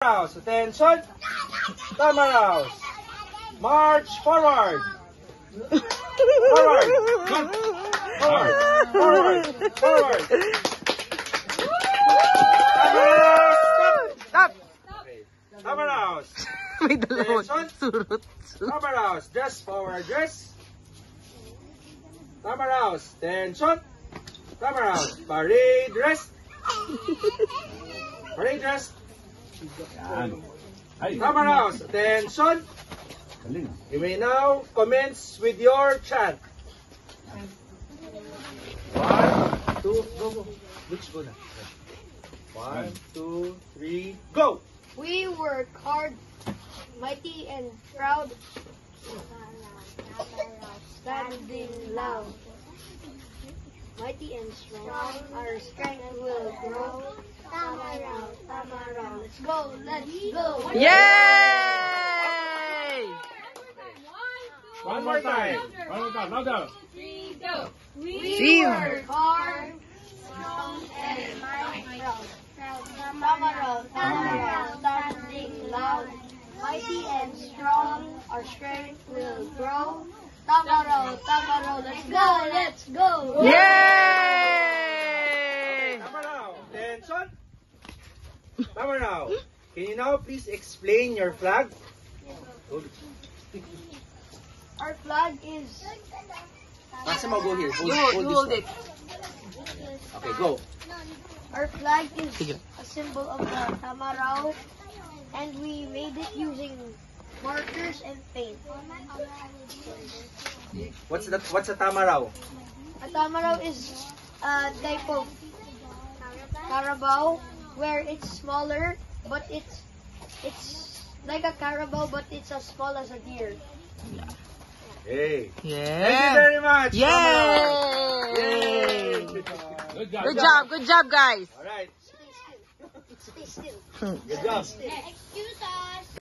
House, attention. Tamaraws. March forward. Forward. Forward. Forward. Forward. Stop! Okay. Tamaraws. May dalawang Attention. surot. Tamaraws. Dress forward. Dress. Tamaraws. Attention. Tamaraws. Parade rest. Parade rest. Tamaraws. Attention. You may now commence with your chant. 1, 2, go. Which go na? 1, 2, 3, go! We work hard, mighty and proud, standing loud. Mighty and strong, our strength will grow. Tamaraw, Tamaraw, let's go, let's go. Yay! One more time. Louder. We work hard, strong and proud. Tamaraw, Tamaraw, standing loud. Mighty and strong, our strength will grow. Tamaraw, Tamaraw, let's go. Yay! Tamaraw, attention. Tamaraw, can you now please explain your flag? Our flag is Maximo, go here. Hold it. Okay, go. Our flag is a symbol of the Tamaraw, and we made it using markers and paint. What's a Tamaraw? A Tamaraw is a type of carabao where it's smaller, but it's like a carabao, but it's as small as a deer. Hey. Yeah. Thank you very much. Yay! Tamaraw. Yay. Good job, guys. All right. Stay still. Good job. Excuse us.